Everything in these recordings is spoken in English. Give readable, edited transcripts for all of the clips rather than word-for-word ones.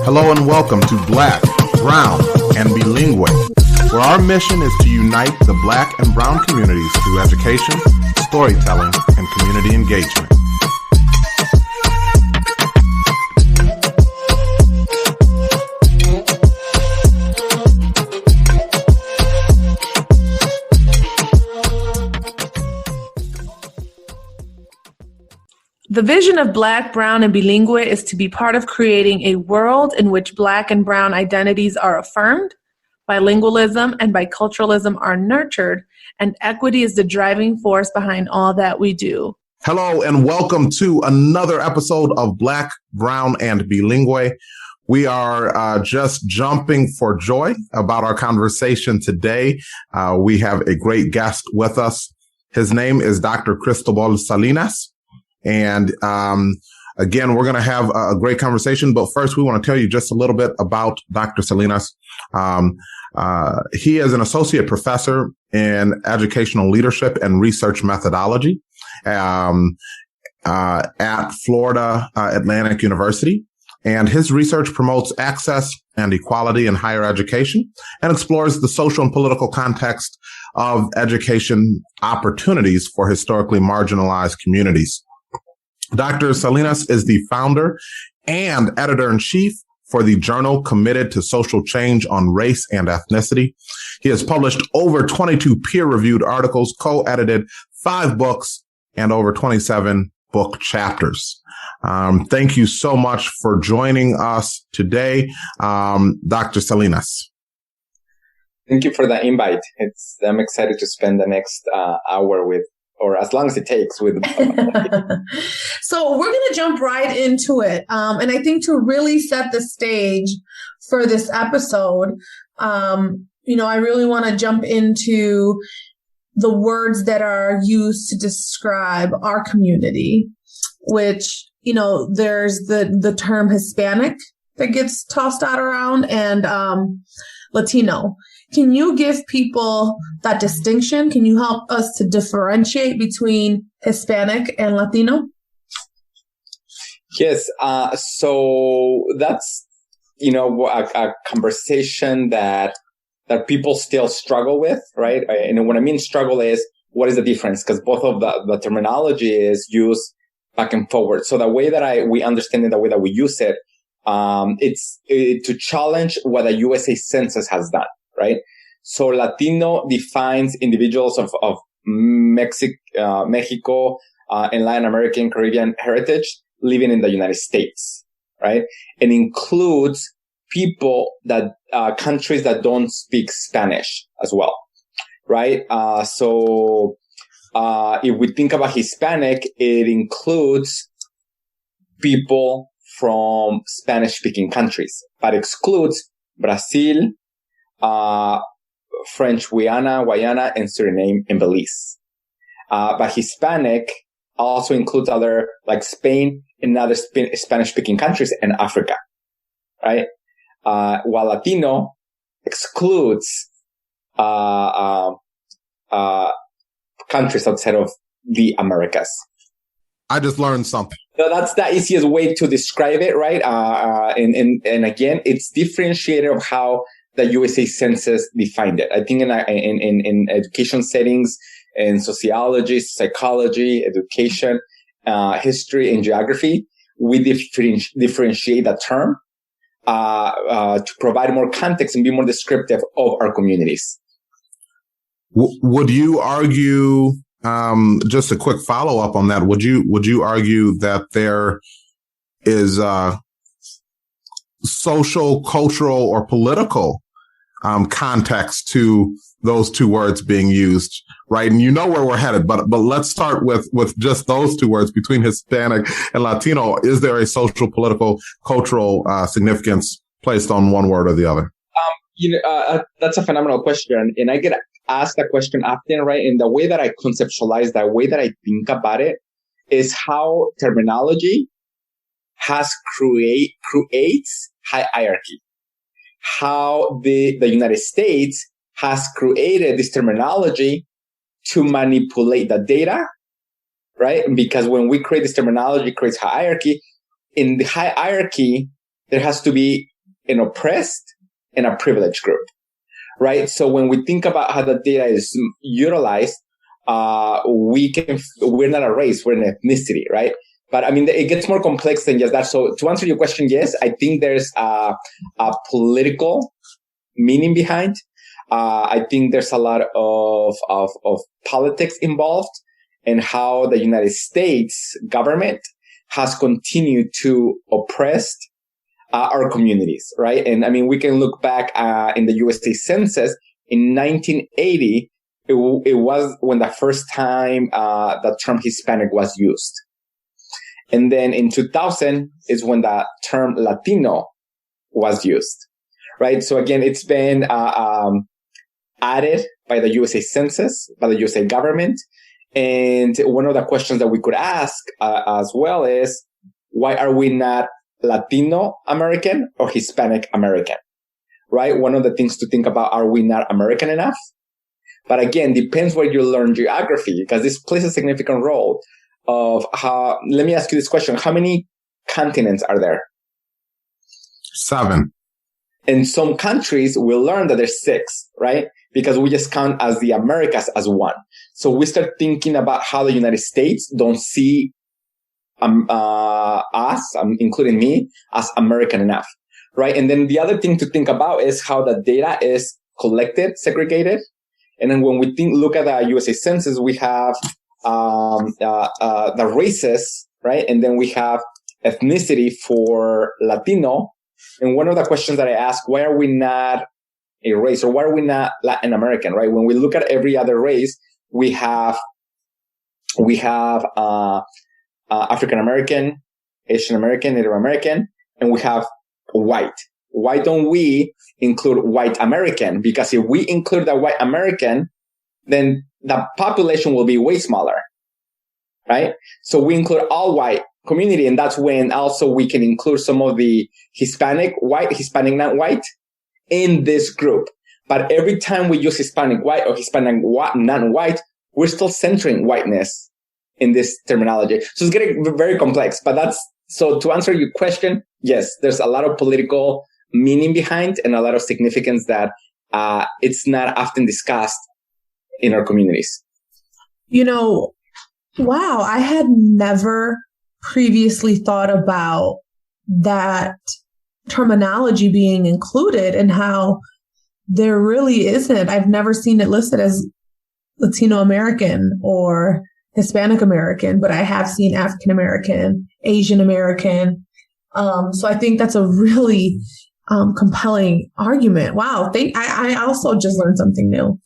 Hello and welcome to Black, Brown, and Bilingue, where our mission is to unite the Black and Brown communities through education, storytelling, and community engagement. The vision of Black, Brown, and Bilingue is to be part of creating a world in which Black and Brown identities are affirmed, bilingualism and biculturalism are nurtured, and equity is the driving force behind all that we do. Hello and welcome to another episode of Black, Brown, and Bilingue. We are just jumping for joy about our conversation today. We have a great guest with us. His name is Dr. Cristobal Salinas. And again, we're going to have a great conversation. But first, we want to tell you just a little bit about Dr. Salinas. He is an associate professor in educational leadership and research methodology at Florida Atlantic University. And his research promotes access and equality in higher education and explores the social and political context of education opportunities for historically marginalized communities. Dr. Salinas is the founder and editor-in-chief for the journal committed to social change on race and ethnicity. He has published over 22 peer-reviewed articles, co-edited 5 books, and over 27 book chapters. Thank you so much for joining us today, Dr. Salinas. Thank you for the invite. I'm excited to spend the next hour with, or as long as it takes with. So we're going to jump right into it. And I think to really set the stage for this episode, I really want to jump into the words that are used to describe our community, which, there's the term Hispanic that gets tossed out around and Latino. Can you give people that distinction? Can you help us to differentiate between Hispanic and Latino? Yes. So that's, a conversation that people still struggle with, right? And what I mean struggle is, what is the difference? Because both of the terminology is used back and forward. So the way that we understand it, the way that we use it, it's to challenge what the USA Census has done. Right. So Latino defines individuals of Mexico and Latin American Caribbean heritage living in the United States. Right. And includes people that countries that don't speak Spanish as well. Right. So if we think about Hispanic, it includes people from Spanish speaking countries, but excludes Brazil, French Guiana, and Suriname and Belize. But Hispanic also includes other like Spain and other Spanish-speaking countries and Africa, right? While Latino excludes countries outside of the Americas. I just learned something. So that's the easiest way to describe it, right? And again, it's differentiated of how the USA Census defined it. I think in education settings, in sociology, psychology, education, history, and geography, we differentiate the term to provide more context and be more descriptive of our communities. Would you argue, just a quick follow-up on that, would you argue that there is social, cultural, or political context to those two words being used, right? And you know where we're headed, but let's start with just those two words between Hispanic and Latino. Is there a social, political, cultural significance placed on one word or the other? That's a phenomenal question. And I get asked that question often, right? And the way that I conceptualize, the way that I think about it is how terminology creates hierarchy. How the United States has created this terminology to manipulate the data, right? Because when we create this terminology, it creates hierarchy. In the hierarchy, there has to be an oppressed and a privileged group, right? So when we think about how the data is utilized, we're not a race, we're an ethnicity, right? But I mean, it gets more complex than just that. So to answer your question, yes, I think there's a political meaning behind. I think there's a lot of politics involved and how the United States government has continued to oppress our communities, right? And I mean, we can look back in the USA Census in 1980. It was when the first time the term Hispanic was used. And then in 2000 is when the term Latino was used, right? So again, it's been added by the USA Census, by the USA government. And one of the questions that we could ask as well is, why are we not Latino American or Hispanic American, right? One of the things to think about, are we not American enough? But again, depends where you learn geography, because this plays a significant role of how, let me ask you this question. How many continents are there? 7. In some countries, we learn that there's 6, right? Because we just count as the Americas as one. So we start thinking about how the United States don't see us, including me, as American enough, right? And then the other thing to think about is how the data is collected, segregated. And then when we look at the USA Census, we have the races, right? And then we have ethnicity for Latino. And one of the questions that I ask, why are we not a race, or why are we not Latin American, right? When we look at every other race, we have African American, Asian American, Native American, and we have white. Why don't we include white American? Because if we include the white American, then the population will be way smaller, right? So we include all white community, and that's when also we can include some of the Hispanic white, Hispanic non-white in this group. But every time we use Hispanic white or Hispanic non-white, we're still centering whiteness in this terminology. So it's getting very complex, but so to answer your question, yes, there's a lot of political meaning behind and a lot of significance that it's not often discussed in our communities. Wow, I had never previously thought about that terminology being included and how there really isn't. I've never seen it listed as Latino American or Hispanic American, but I have seen African American, Asian American. So I think that's a really compelling argument. Wow. I also just learned something new.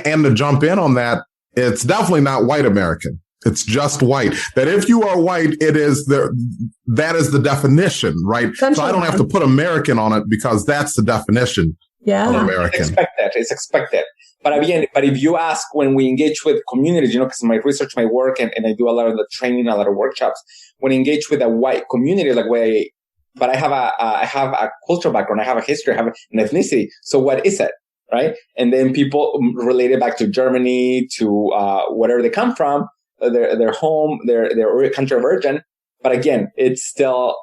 And to jump in on that, it's definitely not white American. It's just white. That if you are white, that is the definition, right? So I don't have to put American on it because that's the definition of American. It's expected. But again, if you ask, when we engage with communities, because my research, my work, and I do a lot of the training, a lot of workshops, when I engage with a white community, but I have a cultural background, I have a history, I have an ethnicity. So what is it, right? And then people relate it back to Germany, to wherever they come from, their home, their country of origin. But again, it's still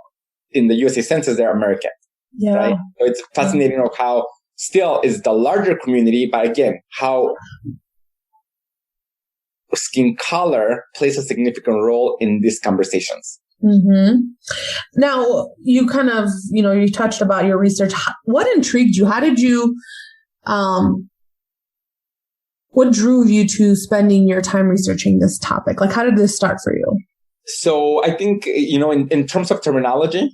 in the USA Census, they're American. Yeah. Right? So it's fascinating of how still is the larger community, but again, how skin color plays a significant role in these conversations. Mm-hmm. Now, you kind of, you touched about your research. What intrigued you? How did you, what drew you to spending your time researching this topic? Like, how did this start for you? So I think, in terms of terminology,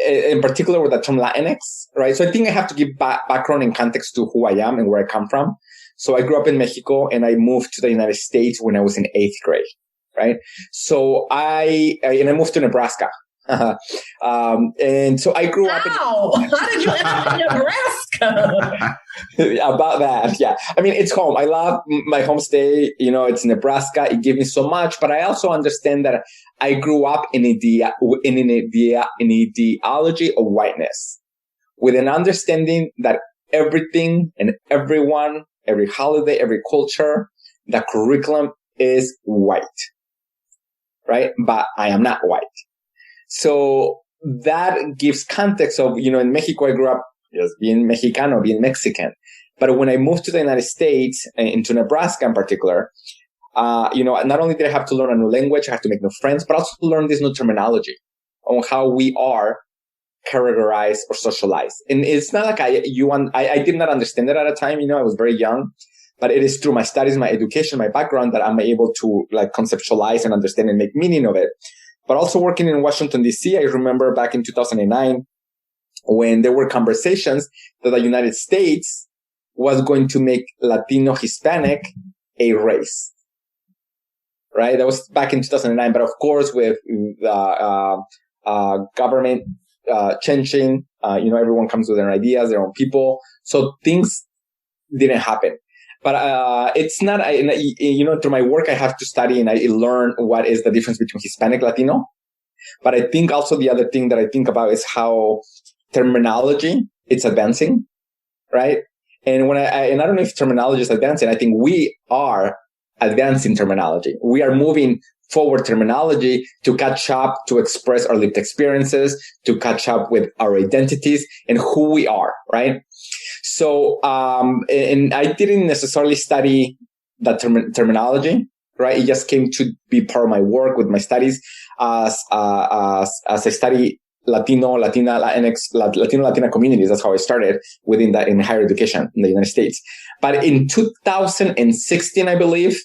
in particular with the term Latinx, right? So I think I have to give background and context to who I am and where I come from. So I grew up in Mexico and I moved to the United States when I was in 8th grade, right? So I moved to Nebraska. And so I grew up. How did you end up in Nebraska? About that, yeah. I mean, it's home. I love my home state. It's Nebraska. It gave me so much, but I also understand that I grew up in an ideology of whiteness, with an understanding that everything and everyone, every holiday, every culture, the curriculum is white, right? But I am not white. So that gives context of, in Mexico, I grew up just being Mexicano, being Mexican. But when I moved to the United States, into Nebraska in particular, not only did I have to learn a new language, I had to make new friends, but also to learn this new terminology on how we are categorized or socialized. And it's not like I did not understand it at a time. I was very young, but it is through my studies, my education, my background that I'm able to conceptualize and understand and make meaning of it. But also working in Washington, D.C., I remember back in 2009 when there were conversations that the United States was going to make Latino Hispanic a race. Right? That was back in 2009. But of course, with the government changing, everyone comes with their ideas, their own people. So things didn't happen. But it's not, through my work, I have to study and I learn what is the difference between Hispanic, Latino. But I think also the other thing that I think about is how terminology, it's advancing, right? And I don't know if terminology is advancing. I think we are advancing terminology. We are moving forward terminology to catch up, to express our lived experiences, to catch up with our identities and who we are, right? So, and I didn't necessarily study that terminology, right? It just came to be part of my work with my studies as I study Latino, Latina, Latinx, Latina communities. That's how I started in higher education in the United States. But in 2016, I believe,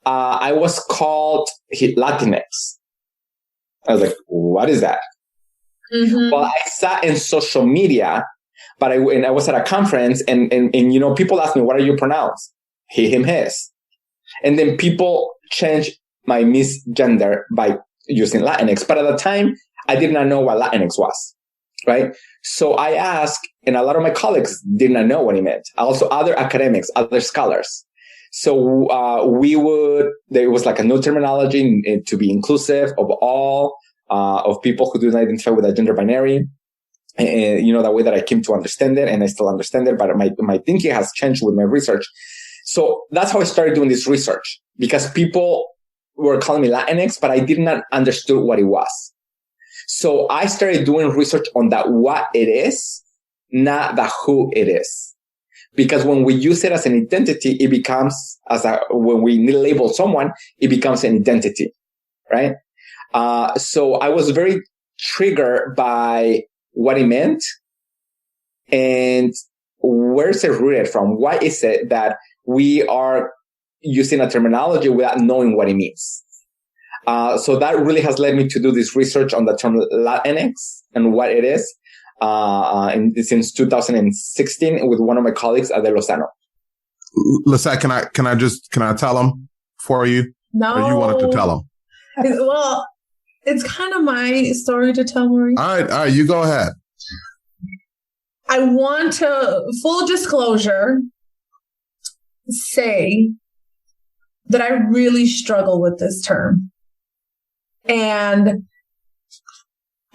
I was called Latinx. I was like, what is that? Mm-hmm. Well, I sat in social media, but I was at a conference and people asked me, what are you pronounced? He, him, his. And then people changed my misgender by using Latinx. But at the time, I did not know what Latinx was, right? So I asked, and a lot of my colleagues did not know what it meant. Also, other academics, other scholars. So there was like a new terminology to be inclusive of all, of people who do not identify with a gender binary. And, the way that I came to understand it, and I still understand it, but my thinking has changed with my research. So that's how I started doing this research, because people were calling me Latinx, but I did not understand what it was. So I started doing research on that what it is, not the who it is. Because when we use it as an identity, it becomes, when we label someone, it becomes an identity, right? So I was very triggered by what it meant and where's it rooted from? Why is it that we are using a terminology without knowing what it means? So that really has led me to do this research on the term Latinx and what it is. Since 2016 with one of my colleagues at Lozano. Lisette, can I tell them for you? No. Or you wanted to tell them? Well, it's kind of my story to tell, Maurice. All right, you go ahead. I want to, full disclosure, say that I really struggle with this term. And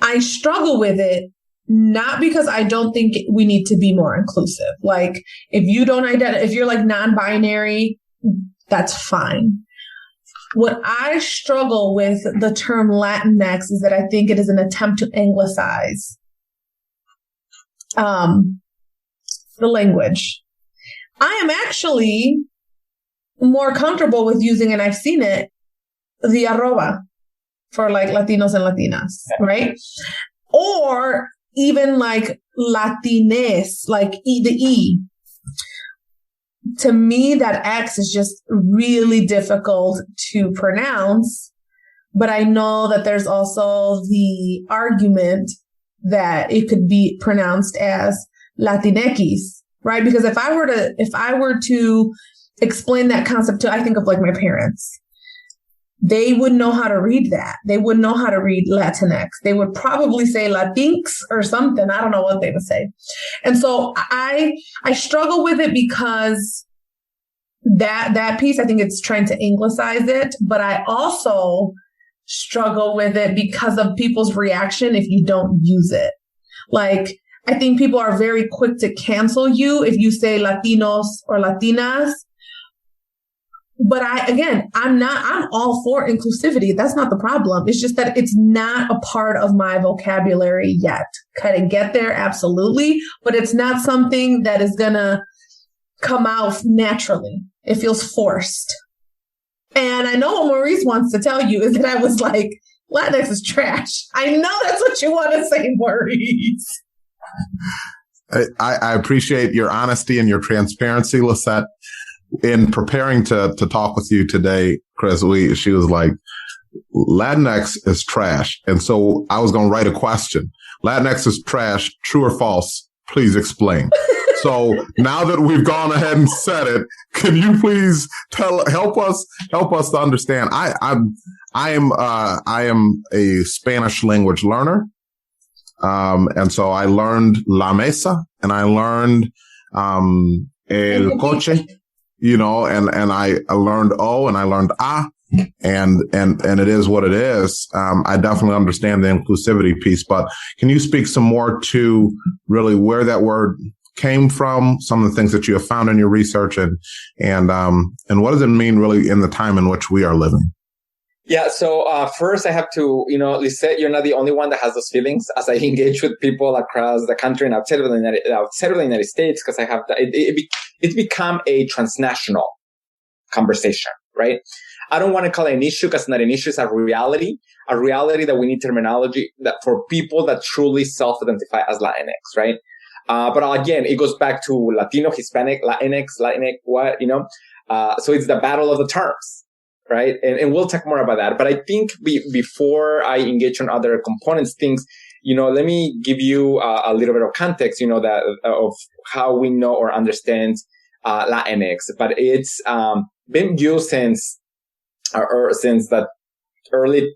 I struggle with it not because I don't think we need to be more inclusive. Like, if you're like non-binary, that's fine. What I struggle with the term Latinx is that I think it is an attempt to anglicize the language. I am actually more comfortable with using, and I've seen it, the arroba for like Latinos and Latinas, right? Or even like Latines, like the E. To me, that X is just really difficult to pronounce. But I know that there's also the argument that it could be pronounced as Latinx, right? Because if I were to explain that concept to, I think of like my parents, they wouldn't know how to read that. They wouldn't know how to read Latinx. They would probably say Latinx or something. I don't know what they would say. And so I struggle with it because that piece, I think it's trying to anglicize it, but I also struggle with it because of people's reaction if you don't use it. Like, I think people are very quick to cancel you if you say Latinos or Latinas. But I'm all for inclusivity. That's not the problem. It's just that it's not a part of my vocabulary yet. Can it get there? Absolutely. But it's not something that is going to come out naturally. It feels forced. And I know what Maurice wants to tell you is that I was like, Latinx is trash. I know that's what you want to say, Maurice. I appreciate your honesty and your transparency, Lisette. In preparing to talk with you today, Chris, she was like, Latinx is trash. And so I was going to write a question. Latinx is trash, true or false? Please explain. So now that we've gone ahead and said it, can you please help us to understand? I am a Spanish language learner. And so I learned la mesa and I learned, el coche, and I learned O and I learned A. And it is what it is. I definitely understand the inclusivity piece, but can you speak some more to really where that word came from, some of the things that you have found in your research, and what does it mean really in the time in which we are living? Yeah. So first I have to, Lisette, you're not the only one that has those feelings. As I engage with people across the country and outside of the United States, because I have it's become a transnational conversation, right? I don't want to call it an issue because it's not an issue. It's a reality that we need terminology that for people that truly self-identify as Latinx, right? But again, it goes back to Latino, Hispanic, Latinx, what, so it's the battle of the terms, right? And we'll talk more about that. But I think before I engage on other components, let me give you a little bit of context, of how we know or understand Latinx. But it's been used since the early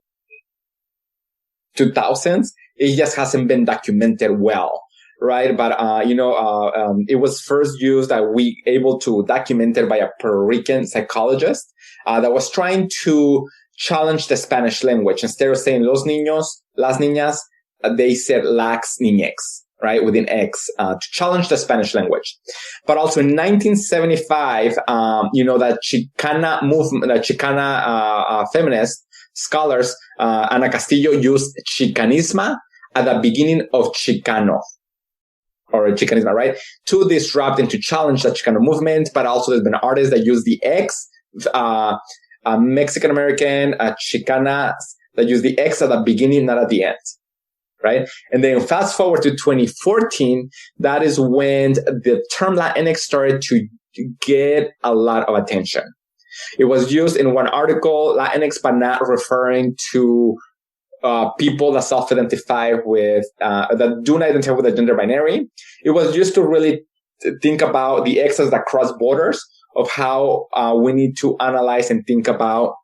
2000s. It just hasn't been documented well. Right. But, it was first used able to document it by a Puerto Rican psychologist, that was trying to challenge the Spanish language. Instead of saying los niños, las niñas, they said las niñex, right? With an X, to challenge the Spanish language. But also in 1975, that Chicana movement, the Chicana, feminist scholars, Ana Castillo used Chicanisma at the beginning of Chicano. Or Chicanism, right? To disrupt and to challenge the Chicano movement, but also there's been artists that use the X, Mexican American, Chicanas that use the X at the beginning, not at the end, right? And then fast forward to 2014, that is when the term Latinx started to get a lot of attention. It was used in one article, Latinx, but not referring to people that self-identify with, that do not identify with the gender binary. It was just to really think about the X's that cross borders of how we need to analyze and think about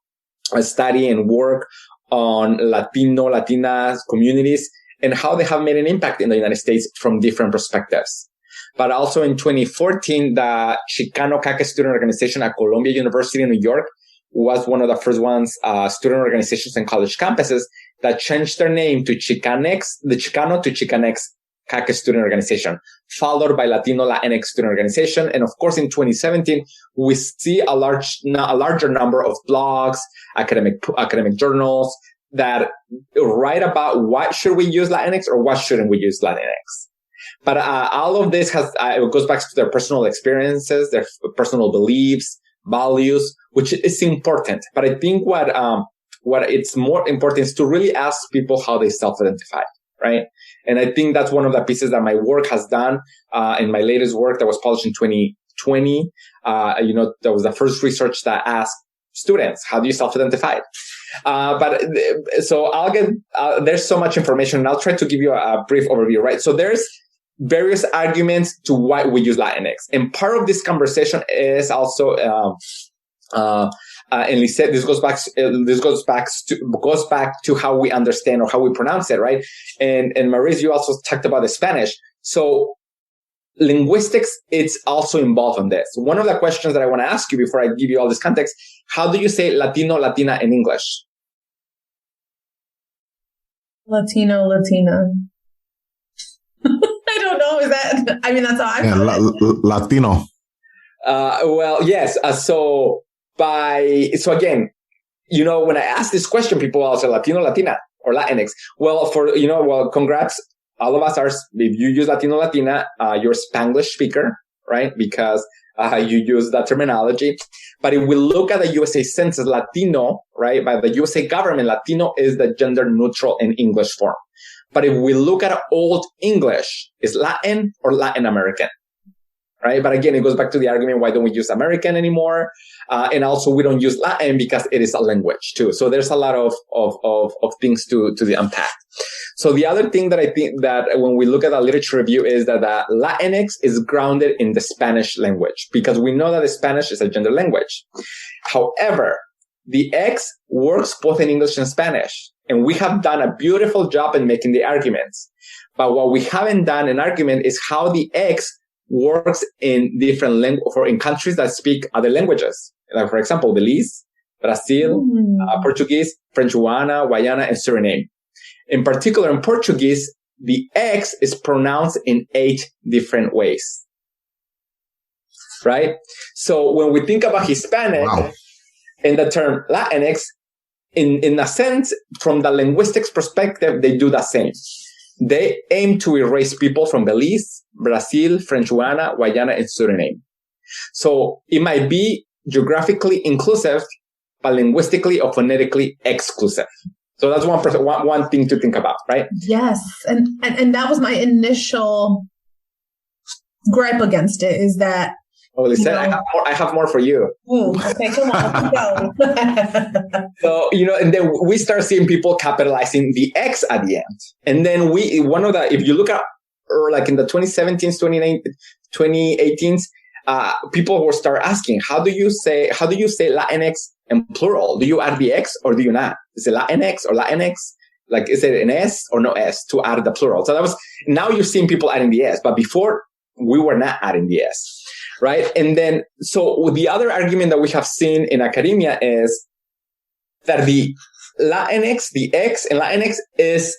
study and work on Latino, Latinas communities and how they have made an impact in the United States from different perspectives. But also in 2014, the Chicano CACA student organization at Columbia University in New York was one of the first ones, student organizations and college campuses that changed their name to Chicanex, the Chicano to Chicanex CACA student organization, followed by Latino Latinx student organization. And of course, in 2017, we see a larger number of blogs, academic journals that write about what should we use Latinx or what shouldn't we use Latinx. But all of this it goes back to their personal experiences, their personal beliefs, values, which is important. But I think what it's more important is to really ask people how they self-identify, right? And I think that's one of the pieces that my work has done, in my latest work that was published in 2020. That was the first research that asked students, how do you self-identify? So there's so much information and I'll try to give you a brief overview, right? So there's various arguments to why we use Latinx. And part of this conversation is also, and Lisette, this goes back to how we understand or how we pronounce it, right? And Maurice, you also talked about the Spanish. So linguistics, it's also involved in this. One of the questions that I want to ask you before I give you all this context, how do you say Latino, Latina in English? Latino, Latina. I don't know. That's how I Latino. Well, yes. So So again, when I ask this question, people will say Latino, Latina, or Latinx. Well, congrats. All of us are, if you use Latino, Latina, you're a Spanglish speaker, right? Because you use that terminology. But if we look at the USA Census, Latino, right, by the USA government, Latino is the gender neutral in English form. But if we look at Old English, is Latin or Latin American? Right. But again, it goes back to the argument, why don't we use American anymore? And also we don't use Latin because it is a language too. So there's a lot of things to unpack. So the other thing that I think that when we look at the literature review is that Latinx is grounded in the Spanish language, because we know that the Spanish is a gender language. However, the X works both in English and Spanish. And we have done a beautiful job in making the arguments. But what we haven't done an argument is how the X works in different in countries that speak other languages. Like, for example, Belize, Brazil, Portuguese, French Guiana, and Suriname. In particular, in Portuguese, the X is pronounced in 8 different ways. Right? So when we think about Hispanic and the term Latinx, in a sense, from the linguistics perspective, they do the same. They aim to erase people from Belize, Brazil, French Guiana, and Suriname. So it might be geographically inclusive, but linguistically or phonetically exclusive. So that's one thing to think about, right? Yes. And that was my initial gripe against it, is that. Oh, listen, I have more for you. Okay, come on, go. So, and then we start seeing people capitalizing the X at the end. And then if you look at, or like in the 2017s, 2018s, people will start asking, how do you say Latinx in plural? Do you add the X or do you not? Is it Latinx or Latinx? Like, is it an S or no S to add the plural? So now you're seeing people adding the S, but before we were not adding the S. Right. And then, so the other argument that we have seen in academia is that the Latinx, the X in Latinx is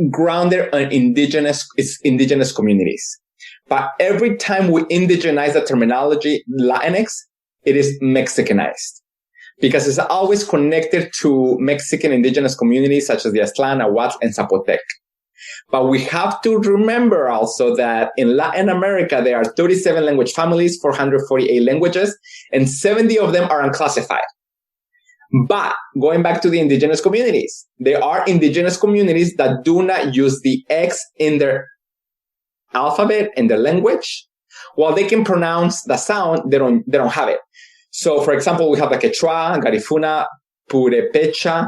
grounded on indigenous communities. But every time we indigenize the terminology Latinx, it is Mexicanized, because it's always connected to Mexican indigenous communities such as the Aztlán, Nahuatl, and Zapotec. But we have to remember also that in Latin America, there are 37 language families, 448 languages, and 70 of them are unclassified. But going back to the indigenous communities, there are indigenous communities that do not use the X in their alphabet, in their language. While they can pronounce the sound, they don't have it. So, for example, we have the Quechua, Garifuna, Purepecha.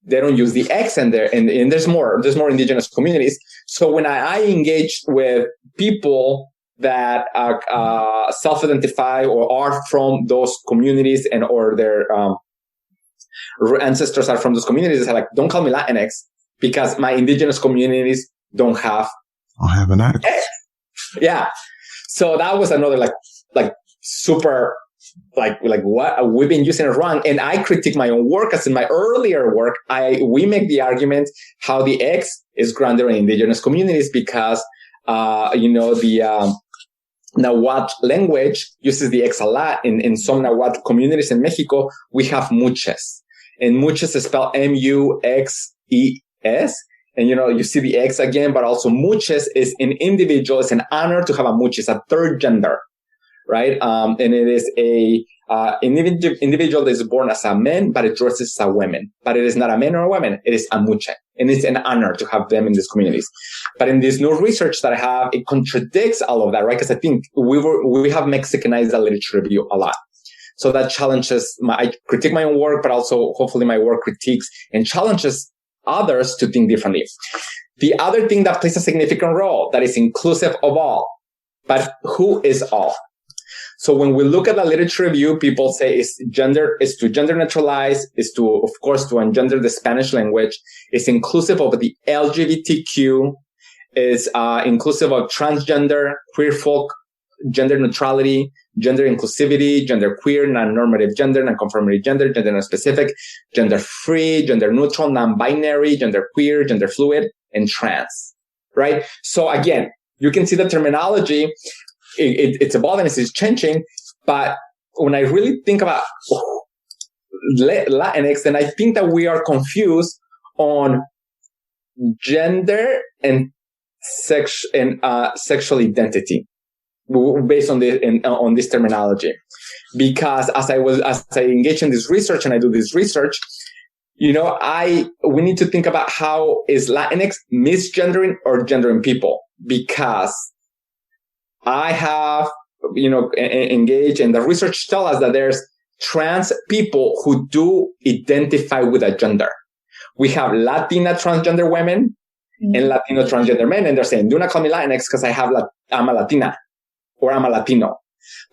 They don't use the X in there, and there's more indigenous communities. So when I engage with people that self-identify or are from those communities or their ancestors are from those communities, I like, don't call me Latinx because my indigenous communities don't have an X. Yeah. So that was another like super. Like what we've been using it wrong, and I critique my own work. As in my earlier work, we make the argument how the X is grounded in indigenous communities because the Nahuatl language uses the X a lot. In some Nahuatl communities in Mexico, we have muches, and muches is spelled M-U-X-E-S. And you see the X again, but also muches is an individual. It's an honor to have a much. It's a third gender. Right. And it is individual that is born as a man, but it dresses as a woman. But it is not a man or a woman. It is a muche. And it's an honor to have them in these communities. But in this new research that I have, it contradicts all of that, right? Because I think we have Mexicanized the literature review a lot. So that challenges I critique my own work, but also hopefully my work critiques and challenges others to think differently. The other thing that plays a significant role that is inclusive of all, but who is all? So when we look at the literature review, people say is to gender neutralize, is to, of course, to engender the Spanish language, is inclusive of the LGBTQ, is inclusive of transgender, queer folk, gender neutrality, gender inclusivity, gender queer, non-normative gender, non-conformity gender, gender non-specific, gender free, gender neutral, non-binary, gender queer, gender fluid, and trans, right? So again, you can see the terminology. It's evolving, it's changing. But when I really think about Latinx, then I think that we are confused on gender and sexual identity based on this terminology. Because as I engage in this research and I do this research, we need to think about how is Latinx misgendering or gendering people? Because I have, engaged, and the research tells us that there's trans people who do identify with a gender. We have Latina transgender women and Latino transgender men, and they're saying, do not call me Latinx because I'm a Latina or I'm a Latino.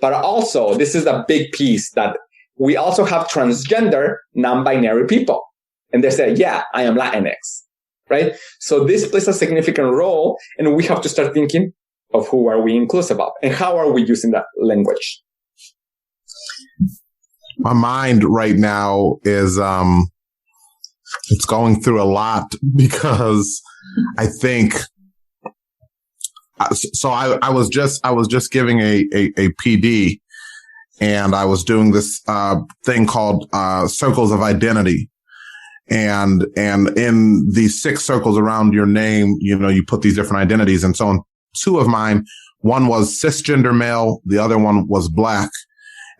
But also, this is a big piece that we also have transgender non-binary people. And they say, yeah, I am Latinx, right? So this plays a significant role, and we have to start thinking of who are we inclusive of and how are we using that language. My mind right now is, it's going through a lot because I think, so I was just giving a PD, and I was doing this, thing called, circles of identity. And in these 6 circles around your name, you put these different identities. And so on 2 of mine, one was cisgender male, the other one was Black.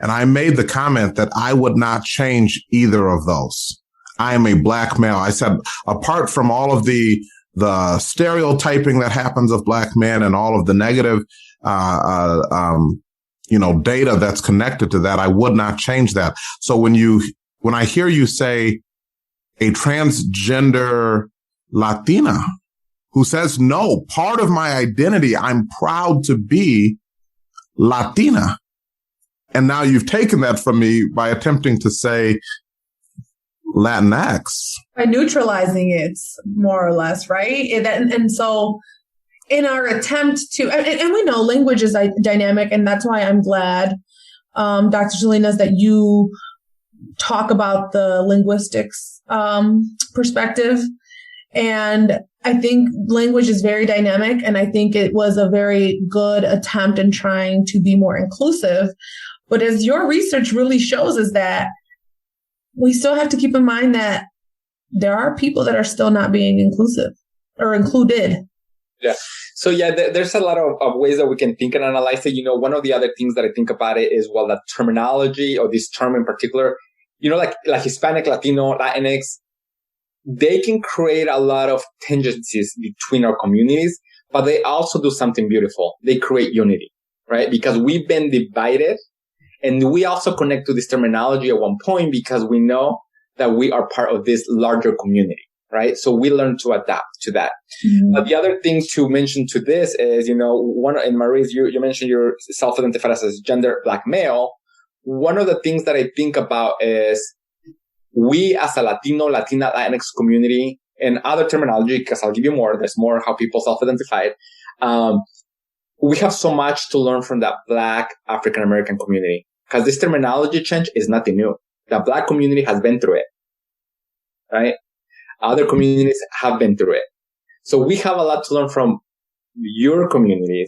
And I made the comment that I would not change either of those. I am a Black male. I said, apart from all of the stereotyping that happens of Black men and all of the negative, data that's connected to that, I would not change that. So when I hear you say a transgender Latina who says, no, part of my identity, I'm proud to be Latina. And now you've taken that from me by attempting to say Latinx. By neutralizing it, more or less, right? And so in our attempt to, and we know language is dynamic, and that's why I'm glad, Dr. Salinas, that you talk about the linguistics perspective. And I think language is very dynamic, and I think it was a very good attempt in trying to be more inclusive. But as your research really shows is that we still have to keep in mind that there are people that are still not being inclusive or included. Yeah. So there's a lot of ways that we can think and analyze it. One of the other things that I think about it is, well, the terminology, or this term in particular, like Hispanic, Latino, Latinx, they can create a lot of tendencies between our communities, but they also do something beautiful. They create unity, right? Because we've been divided, and we also connect to this terminology at one point because we know that we are part of this larger community, right? So we learn to adapt to that. Mm-hmm. But the other thing to mention to this is, and Maurice, you mentioned you're self-identified as a gender Black male. One of the things that I think about is we as a Latino, Latina, Latinx community, and other terminology, because I'll give you more, there's more how people self-identify. We have so much to learn from that Black African-American community, because this terminology change is nothing new. The Black community has been through it, right? Other communities have been through it. So we have a lot to learn from your community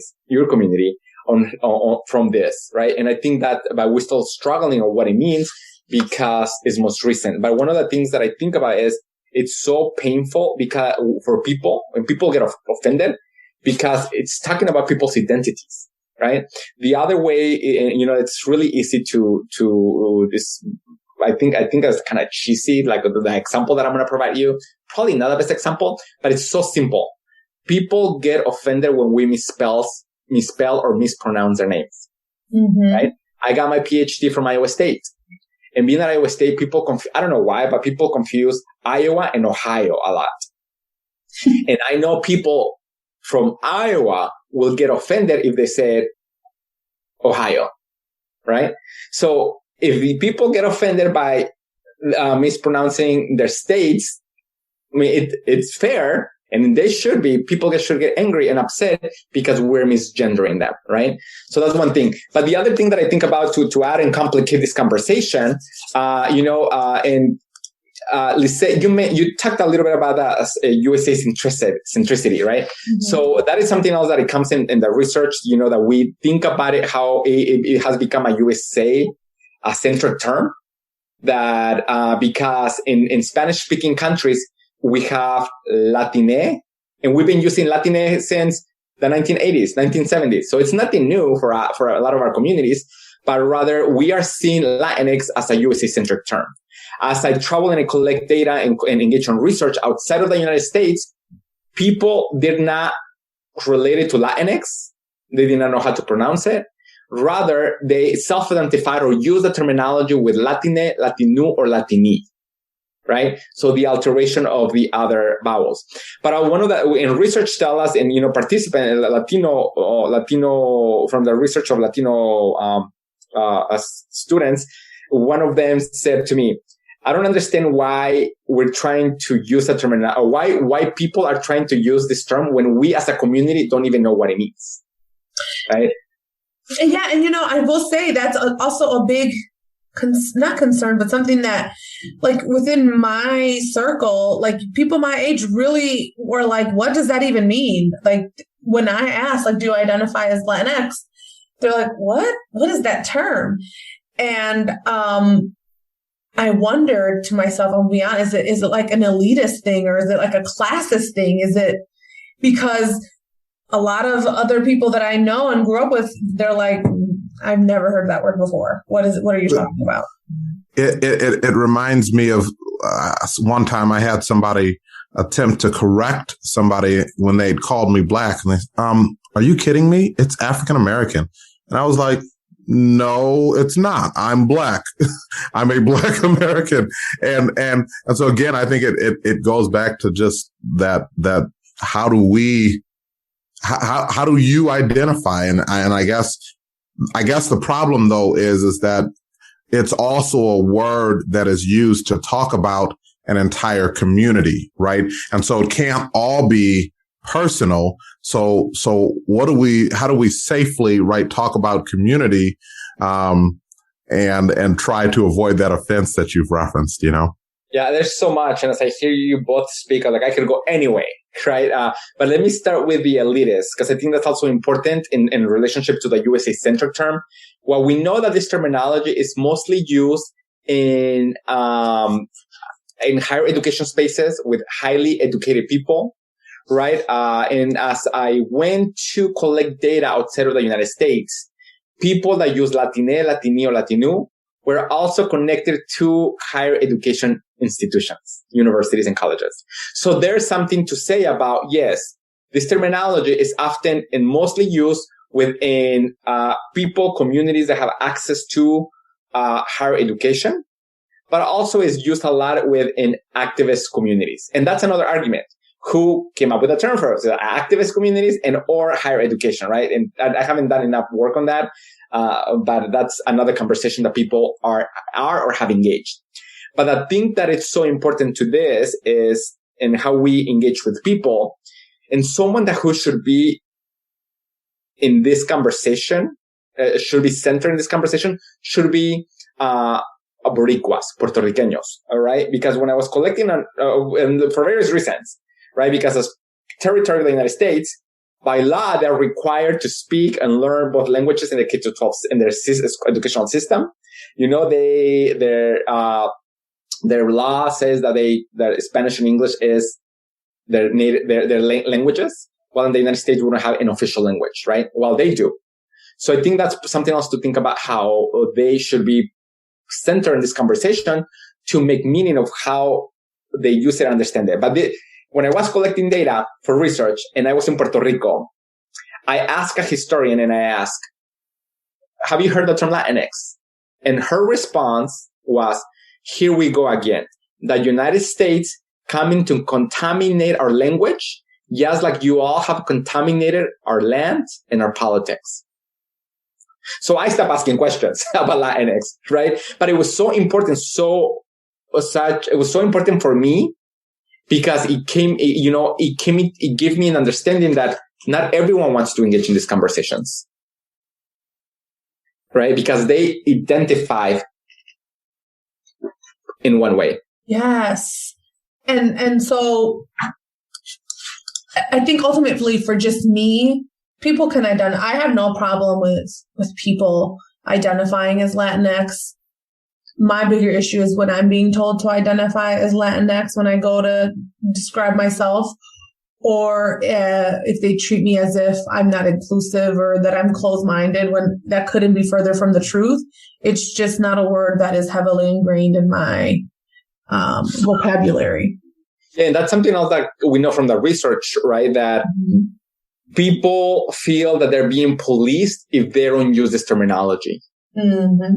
from this, right? And I think that, but we're still struggling on what it means because it's most recent. But one of the things that I think about is it's so painful because for people, when people get offended, because it's talking about people's identities, right? The other way, it's really easy to this. I think it's kind of cheesy, like the example that I'm going to provide you. Probably not the best example, but it's so simple. People get offended when we misspell or mispronounce their names, right? I got my PhD from Iowa State. And being at Iowa State, I don't know why, but people confuse Iowa and Ohio a lot. And I know people from Iowa will get offended if they said Ohio, right? So if the people get offended by mispronouncing their states, I mean, it's fair, and they should be. People should get angry and upset because we're misgendering them, right? So that's one thing. But the other thing that I think about to add and complicate this conversation, Lisa, you talked a little bit about USA centricity, right? Mm-hmm. So that is something else that it comes in the research, that we think about it, how it has become a USA centric term. that because in Spanish-speaking countries, we have Latine, and we've been using Latine since the 1980s, 1970s. So it's nothing new for a lot of our communities, but rather we are seeing Latinx as a USA-centric term. As I travel and I collect data and engage on research outside of the United States, people did not relate it to Latinx. They did not know how to pronounce it. Rather, they self-identified or used the terminology with Latine, Latino, or Latini, right? So the alteration of the other vowels. But one of the, in research tell us, and, participant, Latino, from the research of Latino students, one of them said to me, I don't understand why we're trying to use a term, or why people are trying to use this term when we as a community don't even know what it means, right? Yeah, and I will say that's also a big, not concern, but something that, like, within my circle, like, people my age really were like, what does that even mean? Like, when I asked, like, do you identify as Latinx? They're like, what? What is that term? And I wondered to myself, I'll be honest, is it like an elitist thing, or is it like a classist thing? Is it because a lot of other people that I know and grew up with, they're like, I've never heard that word before. What are you talking about? It reminds me of one time I had somebody attempt to correct somebody when they'd called me black, and they, are you kidding me? It's African American. And I was like, no, it's not. I'm black. I'm a black American. And so again, I think it goes back to just that how do you identify? And I guess the problem though is that it's also a word that is used to talk about an entire community, right? And so it can't all be personal. So how do we safely, right, talk about community, and try to avoid that offense that you've referenced, Yeah, there's so much. And as I hear you both speak, I could go anyway, right? But let me start with the elitist, because I think that's also important in relationship to the USA-centric term. Well, we know that this terminology is mostly used in higher education spaces with highly educated people, right? And as I went to collect data outside of the United States, people that use Latine, Latini, or Latino were also connected to higher education institutions, universities, and colleges. So there's something to say about, yes, this terminology is often and mostly used within people, communities that have access to higher education, but also is used a lot within activist communities. And that's another argument. Who came up with the term for us? Activist communities and or higher education, right? And I haven't done enough work on that, but that's another conversation that people are or have engaged. But I think that it's so important to this is in how we engage with people, and someone who should be in this conversation, should be centered in this conversation, should be Boricuas, Puerto Ricanos, all right? Because when I was collecting and for various reasons, right? Because as territory of the United States, by law, they're required to speak and learn both languages in the K-12 in their educational system. Their law says that Spanish and English is their languages, while in the United States we don't have an official language, right? Well, they do. So I think that's something else to think about, how they should be centered in this conversation to make meaning of how they use it and understand it. But when I was collecting data for research and I was in Puerto Rico, I asked a historian and I asked, have you heard the term Latinx? And her response was, here we go again. The United States coming to contaminate our language, just like you all have contaminated our land and our politics. So I stopped asking questions about Latinx, right? But it was so important. It was so important for me, because it gave me an understanding that not everyone wants to engage in these conversations, right? Because they identify in one way. Yes. And so I think ultimately for just me, people can identify. I have no problem with people identifying as Latinx. my bigger issue is when I'm being told to identify as Latinx when I go to describe myself, or if they treat me as if I'm not inclusive or that I'm closed-minded, when that couldn't be further from the truth. It's just not a word that is heavily ingrained in my vocabulary. Yeah, and that's something else that we know from the research, right? That people feel that they're being policed if they don't use this terminology,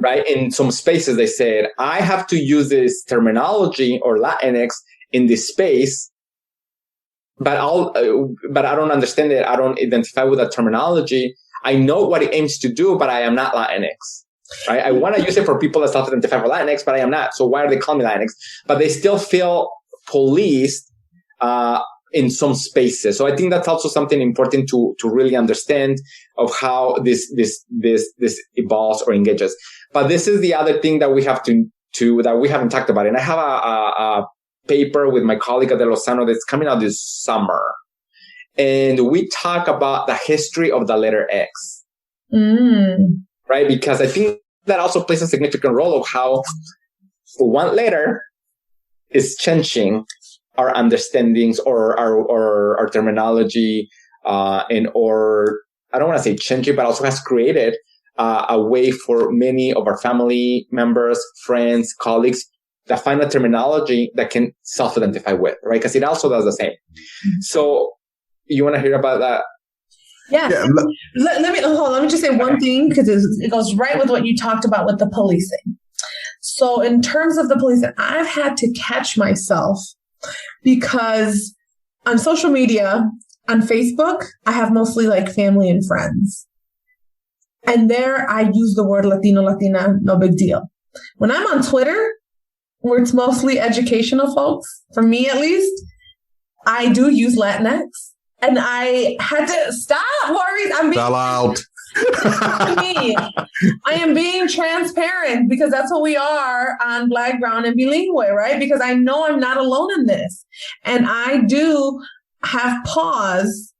right? In some spaces, they said, I have to use this terminology or Latinx in this space, but I don't understand it. I don't identify with that terminology. I know what it aims to do, but I am not Latinx, right? I want to use it for people that self-identify for Latinx, but I am not. So why are they calling me Latinx? But they still feel policed in some spaces. So I think that's also something important to really understand of how this evolves or engages. But this is the other thing that we have to that we haven't talked about. And I have a paper with my colleague Adele Lozano that's coming out this summer. And we talk about the history of the letter X. Right? Because I think that also plays a significant role of how one letter is changing our understandings or our terminology, or I don't want to say changing, but also has created a way for many of our family members, friends, colleagues that find a terminology that can self-identify with, right? Because it also does the same. So you want to hear about that? Yeah. Let me just say one thing, because it goes right with what you talked about with the policing. So in terms of the policing, I've had to catch myself because on social media, on Facebook, I have mostly like family and friends. And there I use the word Latino, Latina, no big deal. When I'm on Twitter, where it's mostly educational folks, for me at least, I do use Latinx. And I had to stop, Maurice. I'm being fell out. I am being transparent because that's what we are on Black, Brown, and Bilingual, right? Because I know I'm not alone in this. And I do have pause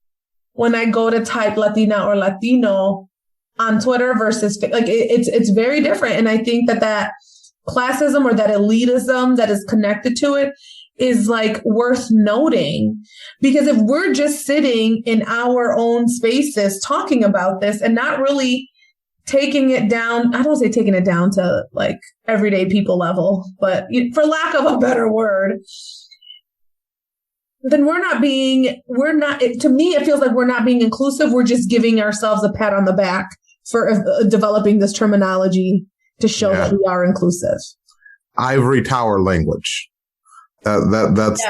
when I go to type Latina or Latino on Twitter versus like it's very different. And I think that classism or that elitism that is connected to it is like worth noting, because if we're just sitting in our own spaces talking about this and not really taking it down, I don't say taking it down to like everyday people level, but for lack of a better word, then to me, it feels like we're not being inclusive. We're just giving ourselves a pat on the back for developing this terminology to show that we are inclusive. Ivory tower language. That's.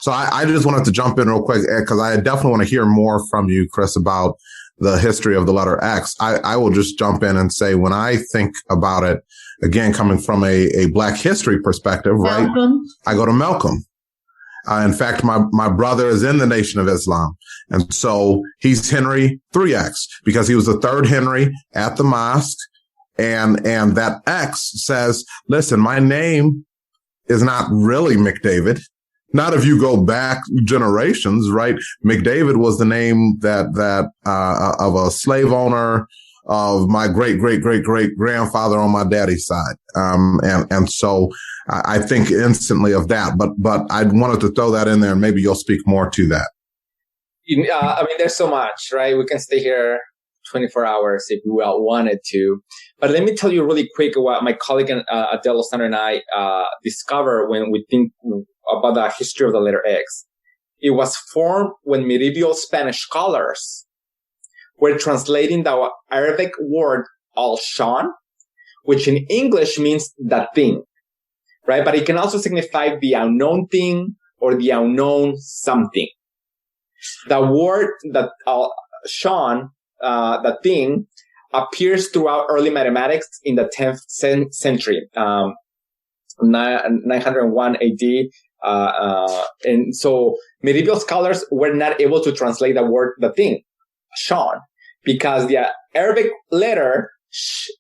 So I just wanted to jump in real quick because I definitely want to hear more from you, Chris, about the history of the letter X. I will just jump in and say, when I think about it, again, coming from a Black history perspective, right? I go to Malcolm. In fact, my brother is in the Nation of Islam. And so he's Henry 3X because he was the third Henry at the mosque. And that X says, listen, my name is not really McDavid. Not if you go back generations, right? McDavid was the name that of a slave owner of my great grandfather on my daddy's side. And so I think instantly of that, but I wanted to throw that in there and maybe you'll speak more to that. I mean, there's so much, right? We can stay here 24 hours if we wanted to. But let me tell you really quick what my colleague Adele Lozano and I discovered when we think about the history of the letter X. It was formed when medieval Spanish scholars were translating the Arabic word al-shan, which in English means the thing, right? But it can also signify the unknown thing or the unknown something. The word that al-shan, the thing, appears throughout early mathematics in the 10th century, 901 AD. And so medieval scholars were not able to translate the word, the thing, shan, because the Arabic letter sh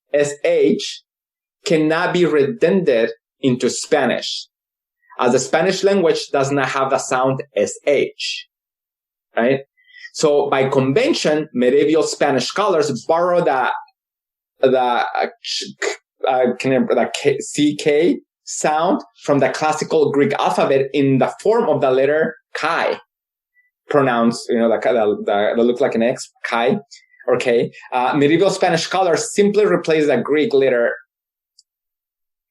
cannot be redundant into Spanish, as the Spanish language does not have the sound sh, right? So by convention, medieval Spanish scholars borrow the CK sound from the classical Greek alphabet in the form of the letter chi, pronounced, that look like an X, chi or K. Medieval Spanish scholars simply replaced the Greek letter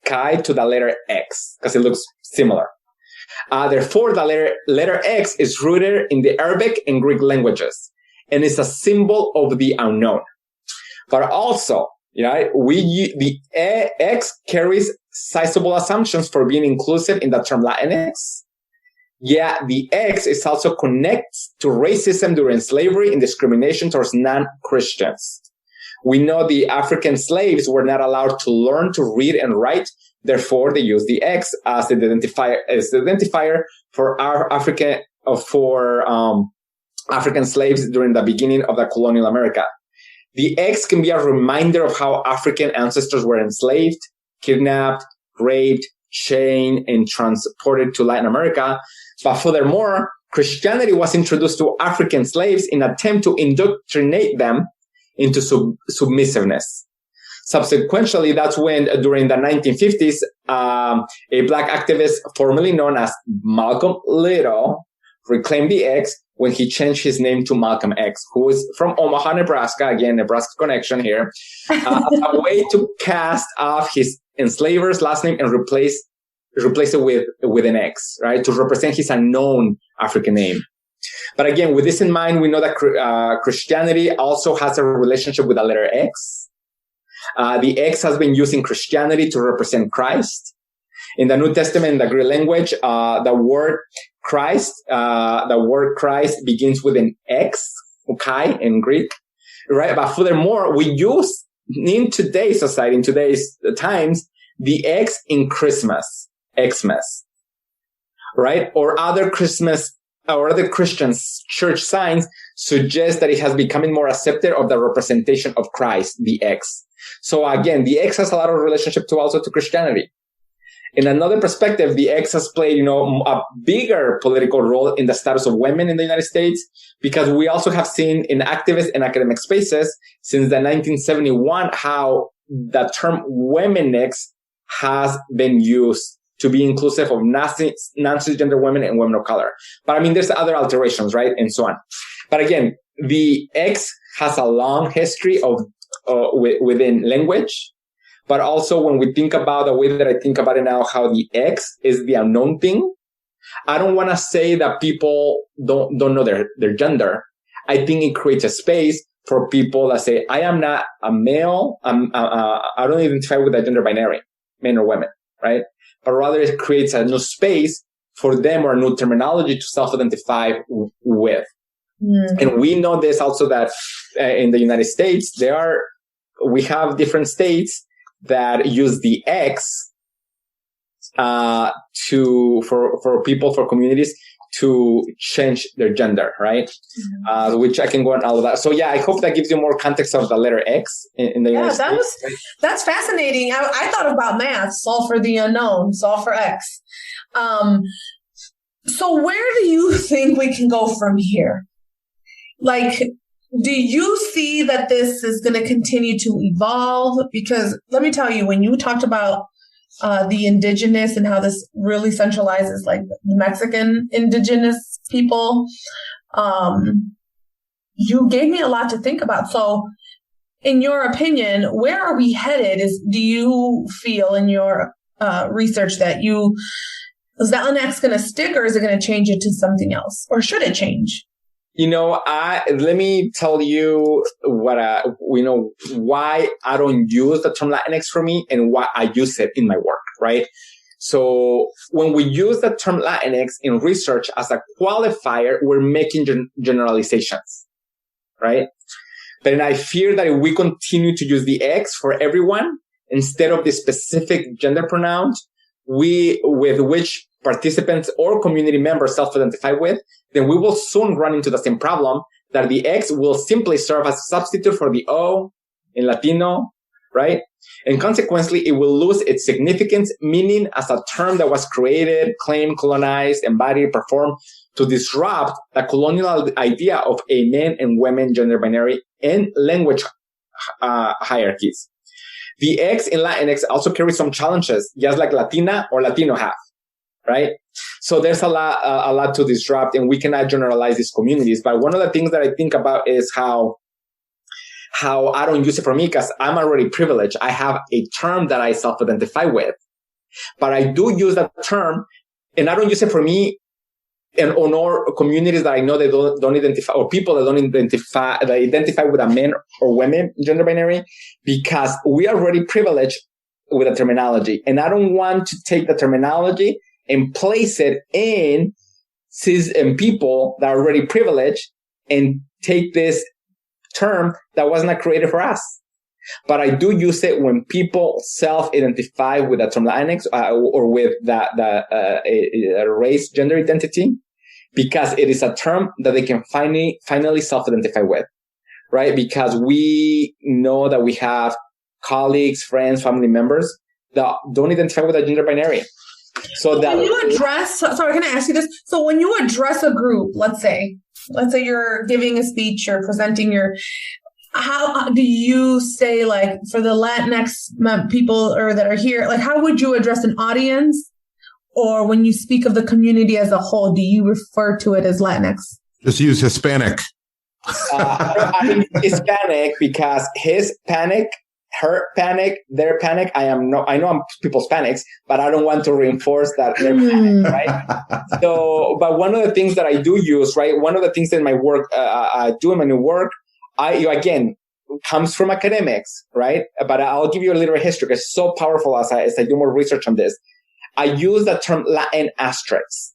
chi to the letter X because it looks similar. Therefore, the letter X is rooted in the Arabic and Greek languages and is a symbol of the unknown. But also, the X carries sizable assumptions for being inclusive in the term Latinx. Yeah, the X is also connects to racism during slavery and discrimination towards non-Christians. We know the African slaves were not allowed to learn to read and write. Therefore, they used the X as the identifier for our African slaves during the beginning of the colonial America. The X can be a reminder of how African ancestors were enslaved, kidnapped, raped, chained, and transported to Latin America. But furthermore, Christianity was introduced to African slaves in an attempt to indoctrinate them into submissiveness. Subsequently, that's when, during the 1950s, a black activist formerly known as Malcolm Little reclaimed the X when he changed his name to Malcolm X, who is from Omaha, Nebraska. Again, Nebraska connection here. A way to cast off his enslaver's last name and replace it with an X, right? To represent his unknown African name. But again, with this in mind, we know that Christianity also has a relationship with the letter X. The X has been used in Christianity to represent Christ. In the New Testament, in the Greek language, the word Christ begins with an X, kai in Greek, right? But furthermore, we use in today's society, in today's times, the X in Christmas, Xmas, right? Or other Christmas or other Christian church signs suggest that it has becoming more accepted of the representation of Christ, the X. So again, the X has a lot of relationship to Christianity. In another perspective, the X has played, a bigger political role in the status of women in the United States, because we also have seen in activist and academic spaces since the 1971 how the term womenix has been used to be inclusive of non-cisgender women and women of color. But there's other alterations, right? And so on. But again, the X has a long history of within language. But also when we think about the way that I think about it now, how the X is the unknown thing, I don't want to say that people don't know their gender. I think it creates a space for people that say, I am not a male. I don't identify with a gender binary, men or women, right? But rather it creates a new space for them or a new terminology to self-identify with. Mm-hmm. And we know this also that in the United States, we have different states that use the X for communities to change their gender, right? Mm-hmm. Which I can go on all of that. So yeah, I hope that gives you more context of the letter X in the United States. That's fascinating. I thought about math, solve for the unknown, solve for X. So where do you think we can go from here? Like, do you see that this is going to continue to evolve? Because let me tell you, when you talked about the indigenous and how this really centralizes like the Mexican indigenous people, you gave me a lot to think about. So in your opinion, where are we headed? Do you feel in your research that is Latinx going to stick, or is it going to change it to something else? Or should it change? Let me tell you why I don't use the term Latinx for me and why I use it in my work, right? So when we use the term Latinx in research as a qualifier, we're making generalizations, right? But I fear that if we continue to use the X for everyone instead of the specific gender pronouns with which participants or community members self-identify with, then we will soon run into the same problem that the X will simply serve as a substitute for the O in Latino, right? And consequently, it will lose its significance, meaning as a term that was created, claimed, colonized, embodied, performed to disrupt the colonial idea of a men and women gender binary and language hierarchies. The X in Latinx also carries some challenges, just like Latina or Latino have, right? So there's a lot to disrupt, and we cannot generalize these communities. But one of the things that I think about is how I don't use it for me because I'm already privileged. I have a term that I self-identify with, but I do use that term, and I don't use it for me and on all communities that I know they don't identify, or people that don't identify with a men or women gender binary, because we are already privileged with the terminology. And I don't want to take the terminology and place it in cis and people that are already privileged and take this term that was not created for us. But I do use it when people self-identify with the term Latinx or with the race, gender identity, because it is a term that they can finally self-identify with, right? Because we know that we have colleagues, friends, family members that don't identify with a gender binary. So that when you address, sorry, can I ask you this? So when you address a group, let's say you're giving a speech or presenting how do you say, like, for the Latinx people or that are here, like, how would you address an audience? Or when you speak of the community as a whole, do you refer to it as Latinx? Just use Hispanic. I mean Hispanic because his panic, her panic, their panic. I know I'm people's panics, but I don't want to reinforce that they're panic, right? So, but one of the things that I do use, right? One of the things in my work, I do in my new work, again, comes from academics, right? But I'll give you a little history because it's so powerful as I do more research on this. I use the term Latin Asterix.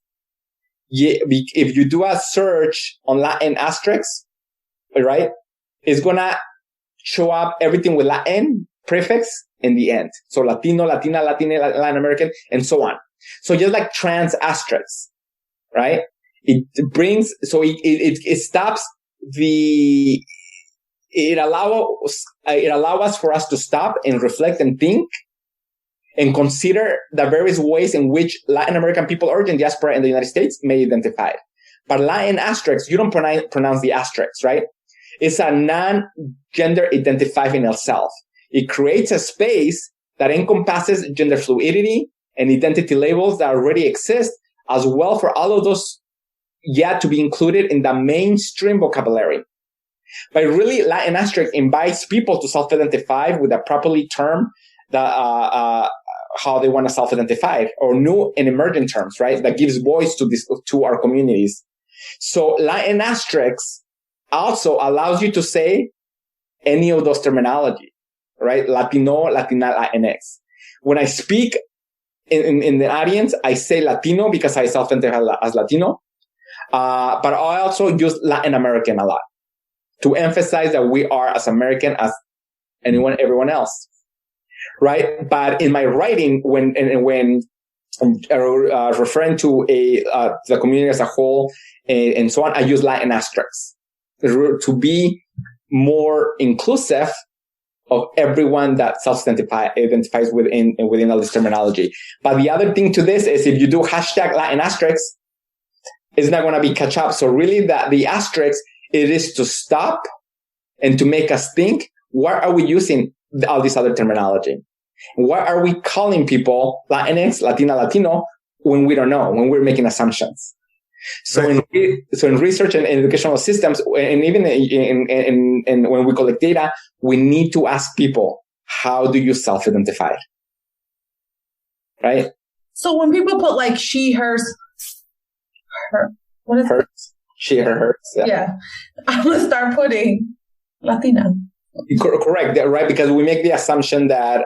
If you do a search on Latin Asterix, right, it's going to show up everything with Latin prefix in the end. So Latino, Latina, Latin American, and so on. So just like trans Asterix, right? It brings, so it stops it allows us for us to stop and reflect and think and consider the various ways in which Latin American people origin diaspora in the United States may identify. But Latin Asterix, you don't pronounce the Asterix, right? It's a non-gender identifier in itself. It creates a space that encompasses gender fluidity and identity labels that already exist, as well for all of those yet to be included in the mainstream vocabulary. But really, Latin Asterix invites people to self-identify with a properly term how they want to self-identify, or new and emerging terms, right? That gives voice to our communities. So Latin Asterix also allows you to say any of those terminology, right? Latino, Latina, Latinx. When I speak in the audience, I say Latino because I self-identify as Latino. But I also use Latin American a lot to emphasize that we are as American as everyone else. Right. But in my writing, when referring to the community as a whole and so on, I use Latin Asterix to be more inclusive of everyone that identifies within all this terminology. But the other thing to this is if you do hashtag Latin Asterix, it's not going to be catch up. So really the Asterix, it is to stop and to make us think, what are we using all this other terminology? Why are we calling people Latinx, Latina, Latino when we don't know, when we're making assumptions? So in research and educational systems, and even in when we collect data, we need to ask people, how do you self-identify? Right? So when people put like she, hers, her, what is hers? She, her, hers. Yeah. I'm going to start putting Latina. Correct, right? Because we make the assumption that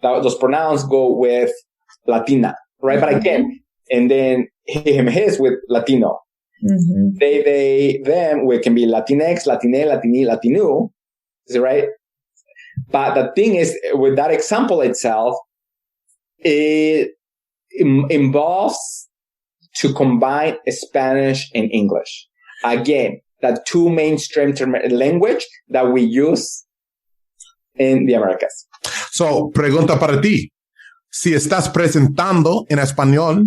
those pronouns go with Latina, right? Mm-hmm. But again, and then him, his with Latino. Mm-hmm. They, them, we can be Latinx, Latine, Latini, Latino, right? But the thing is, with that example itself, it involves to combine Spanish and English. Again, the two mainstream language that we use in the Americas. So, pregunta para ti. Si estás presentando en español,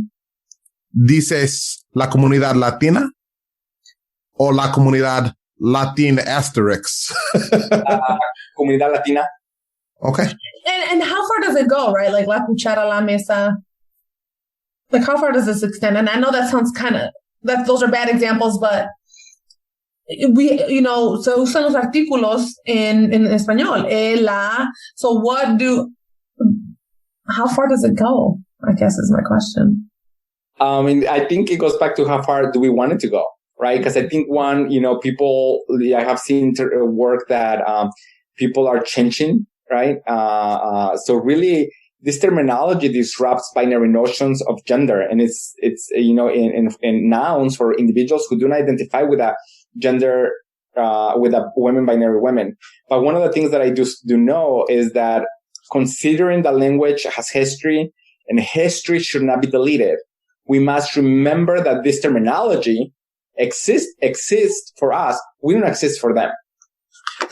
¿dices la comunidad latina o la comunidad Latin Asterix? Comunidad latina. Okay. And how far does it go, right? Like la cuchara, la mesa. Like how far does this extend? And I know that sounds those are bad examples, but we, se usan los artículos en español. La. So how far does it go? I guess is my question. I think it goes back to how far do we want it to go, right? Because I think people, I have seen work that people are changing, right? So really, this terminology disrupts binary notions of gender, and it's in nouns for individuals who do not identify with a gender, with a binary women. But one of the things that I do know is that considering the language has history, and history should not be deleted, we must remember that this terminology exists for us. We don't exist for them,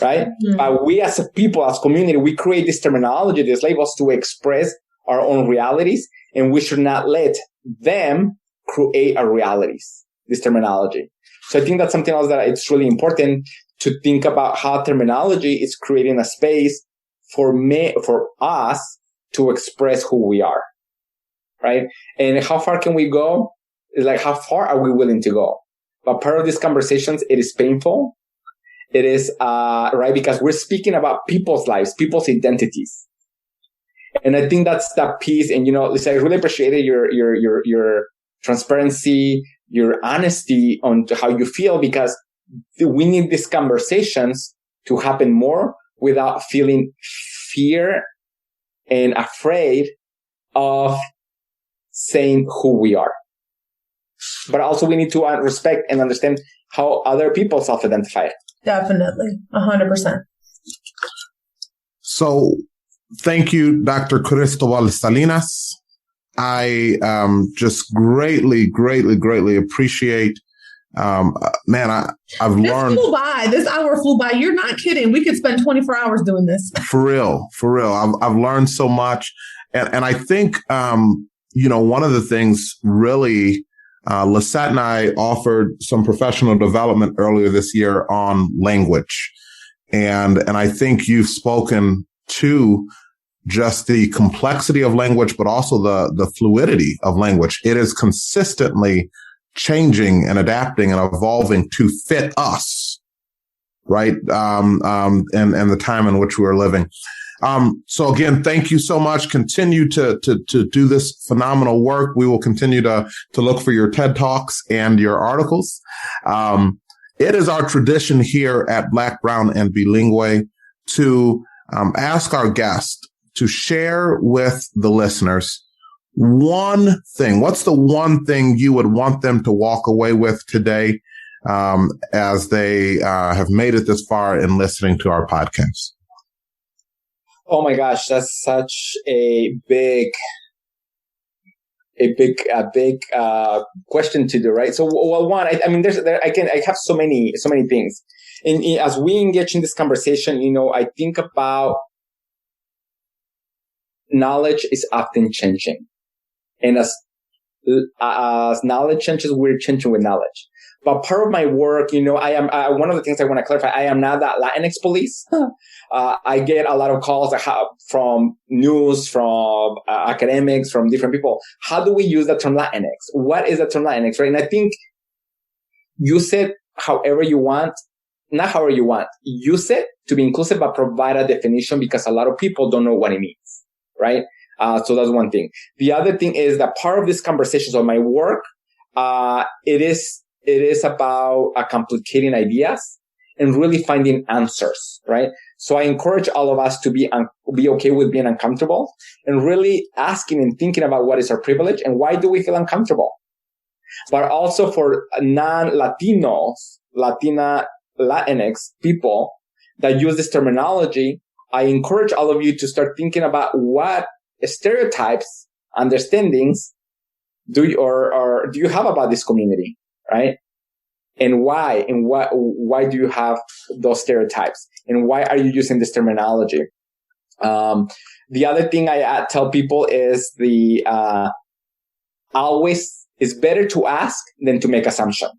right? Mm-hmm. But we as a people, as community, we create this terminology, these labels to express our own realities, and we should not let them create our realities, this terminology. So I think that's something else that it's really important to think about, how terminology is creating a space for us to express who we are, right? And how far can we go? It's like, how far are we willing to go? But part of these conversations, it is painful. It is, right? Because we're speaking about people's lives, people's identities. And I think that's that piece. And, Lisa, I really appreciated your transparency, your honesty on how you feel, because we need these conversations to happen more without feeling fear and afraid of saying who we are. But also we need to respect and understand how other people self-identify. Definitely. 100%. So thank you, Dr. Cristobal Salinas. I just greatly appreciate. I've learned. This hour flew by. You're not kidding. We could spend 24 hours doing this. For real. I've learned so much, and I think one of the things really, Lisette and I offered some professional development earlier this year on language, and I think you've spoken to just the complexity of language, but also the fluidity of language. It is consistently changing and adapting and evolving to fit us, right? And the time in which we're living. So again, thank you so much. Continue to do this phenomenal work. We will continue to look for your TED Talks and your articles. It is our tradition here at Black, Brown, and Bilingual to ask our guests to share with the listeners one thing. What's the one thing you would want them to walk away with today, as they have made it this far in listening to our podcast? Oh my gosh, that's such a big question to do, right? So, well, one, I have so many things. And as we engage in this conversation, I think about knowledge is often changing. And as knowledge changes, we're changing with knowledge. But part of my work, I am, one of the things I want to clarify, I am not that Latinx police. I get a lot of calls from news, from academics, from different people. How do we use the term Latinx? What is the term Latinx, right? And I think use it however you want, not however you want. Use it to be inclusive, but provide a definition, because a lot of people don't know what it means, right? So that's one thing. The other thing is that part of this conversation, so my work, it is about complicating ideas and really finding answers, right? So I encourage all of us to be okay with being uncomfortable and really asking and thinking about what is our privilege and why do we feel uncomfortable. But also for non-Latinos, Latinx people that use this terminology, I encourage all of you to start thinking about what stereotypes, understandings do you have about this community, right? And why? And why do you have those stereotypes? And why are you using this terminology? The other thing I tell people is always it's better to ask than to make assumptions.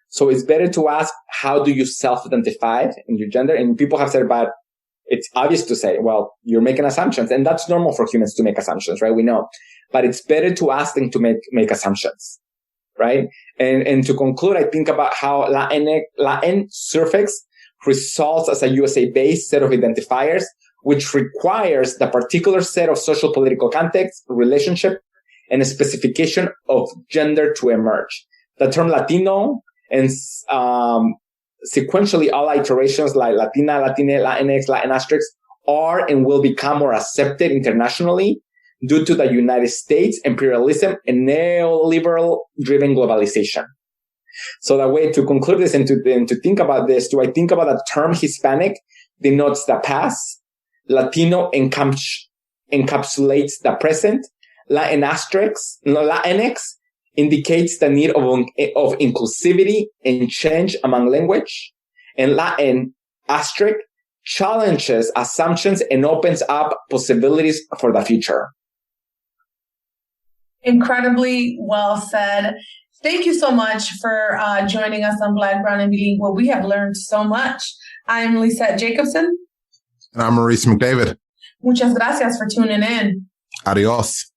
So it's better to ask, how do you self-identify in your gender? And people have said about it's obvious to say, well, you're making assumptions, and that's normal for humans to make assumptions, right? We know, but it's better to ask than to make assumptions, right? And to conclude, I think about how Latin suffix results as a USA-based set of identifiers, which requires the particular set of social political context, relationship, and a specification of gender to emerge. The term Latino and sequentially all iterations like Latina, Latine, Latinx, Latin Asterix are and will become more accepted internationally due to the United States imperialism and neoliberal-driven globalization. So the way to conclude this and to think about this, do I think about the term Hispanic denotes the past, Latino encapsulates the present, Latinx indicates the need of inclusivity and change among language, and Latin asterisk challenges assumptions and opens up possibilities for the future. Incredibly well said. Thank you so much for joining us on Black, Brown, and Bilingual. We have learned so much. I'm Lisette Jacobson. And I'm Maurice McDavid. Muchas gracias for tuning in. Adios.